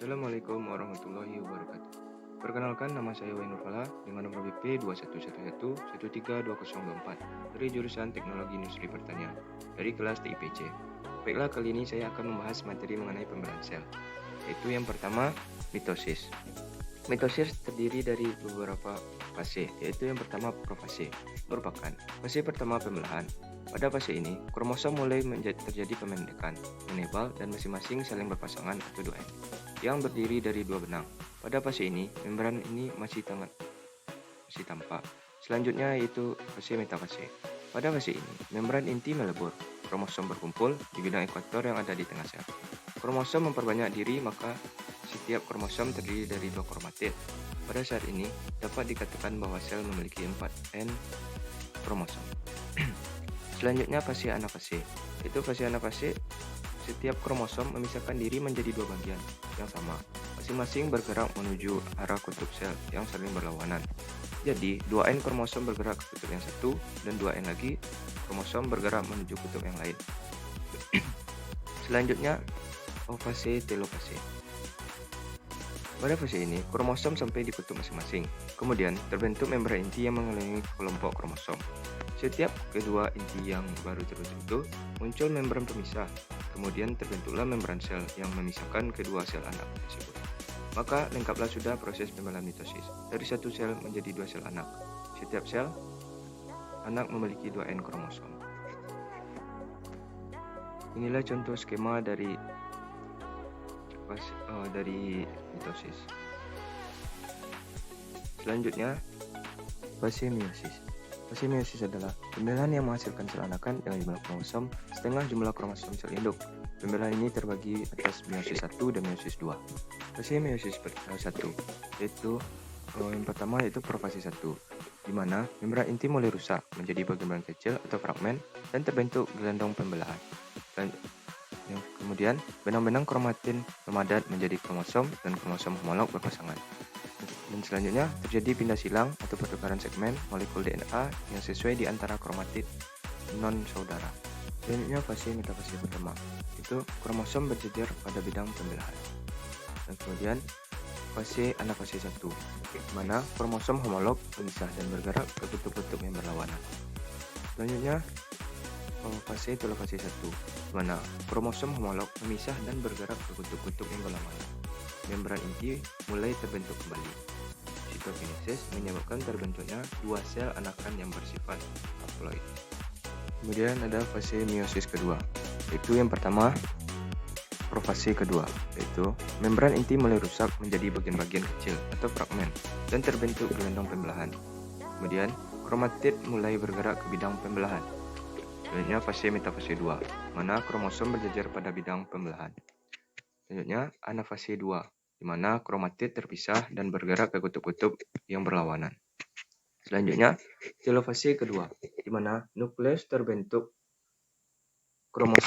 Assalamualaikum warahmatullahi wabarakatuh. Perkenalkan, nama saya Wainur Fala dengan nomor BP 2111132024 dari jurusan Teknologi Industri Pertanian dari kelas TIPC. Baiklah, kali ini saya akan membahas materi mengenai pembelahan sel, yaitu yang pertama, mitosis. Mitosis terdiri dari beberapa fase, yaitu yang pertama profase, merupakan fase pertama pembelahan. Pada fase ini, kromosom mulai terjadi pemendekan, menebal, dan masing-masing saling berpasangan atau duet, yang berdiri dari dua benang. Pada fase ini, membran ini masih tampak. Selanjutnya yaitu fase metafase. Pada fase ini, membran inti melebur, kromosom berkumpul di bidang ekuator yang ada di tengah sel. Kromosom memperbanyak diri, maka setiap kromosom terdiri dari dua kromatid. Pada saat ini, dapat dikatakan bahwa sel memiliki 4N kromosom. Selanjutnya fase anafase. Yaitu fase anafase, setiap kromosom memisahkan diri menjadi dua bagian yang sama, masing-masing bergerak menuju arah kutub sel yang saling berlawanan. Jadi, 2N kromosom bergerak ke kutub yang satu, dan 2N lagi kromosom bergerak menuju kutub yang lain. Selanjutnya, fase telofase. Pada fase ini, kromosom sampai di kutub masing-masing. Kemudian, terbentuk membran inti yang mengelilingi kelompok kromosom. Setiap kedua inti yang baru terbentuk, muncul membran pemisah. Kemudian terbentuklah membran sel yang memisahkan kedua sel anak tersebut. Maka lengkaplah sudah proses pembelahan mitosis. Dari satu sel menjadi dua sel anak. Setiap sel anak memiliki 2N kromosom. Inilah contoh skema dari mitosis. Selanjutnya, fase meiosis. Fase meiosis adalah pembelahan yang menghasilkan sel anakan dengan jumlah kromosom setengah jumlah kromosom sel induk. Pembelahan ini terbagi atas meiosis 1 dan meiosis 2. Fase meiosis 1 yaitu yang pertama yaitu profase 1, di mana membran inti mulai rusak menjadi bagian-bagian kecil atau fragmen dan terbentuk gelondong pembelahan. Kemudian benang-benang kromatin memadat menjadi kromosom dan kromosom homolog berpasangan. Dan selanjutnya terjadi pindah silang atau pertukaran segmen molekul DNA yang sesuai di antara kromatid non-saudara. Selanjutnya fase metafase pertama, itu kromosom berjejer pada bidang pembelahan. Dan kemudian fase anafase 1, di mana kromosom homolog memisah dan bergerak ke kutub-kutub yang berlawanan. Selanjutnya fase telofase 1, di mana kromosom homolog memisah dan bergerak ke kutub-kutub yang berlawanan. Membran inti mulai terbentuk kembali. Sitokinesis menyebabkan terbentuknya dua sel anakan yang bersifat haploid. Kemudian ada fase meiosis kedua, yaitu yang pertama profase kedua, yaitu membran inti mulai rusak menjadi bagian-bagian kecil atau fragmen dan terbentuk gelondong pembelahan. Kemudian kromatid mulai bergerak ke bidang pembelahan. Selanjutnya fase metafase 2, mana kromosom berjejer pada bidang pembelahan. Selanjutnya anafase 2, di mana kromatid terpisah dan bergerak ke kutub-kutub yang berlawanan. Selanjutnya, telofase kedua, di mana nukleus terbentuk kromosom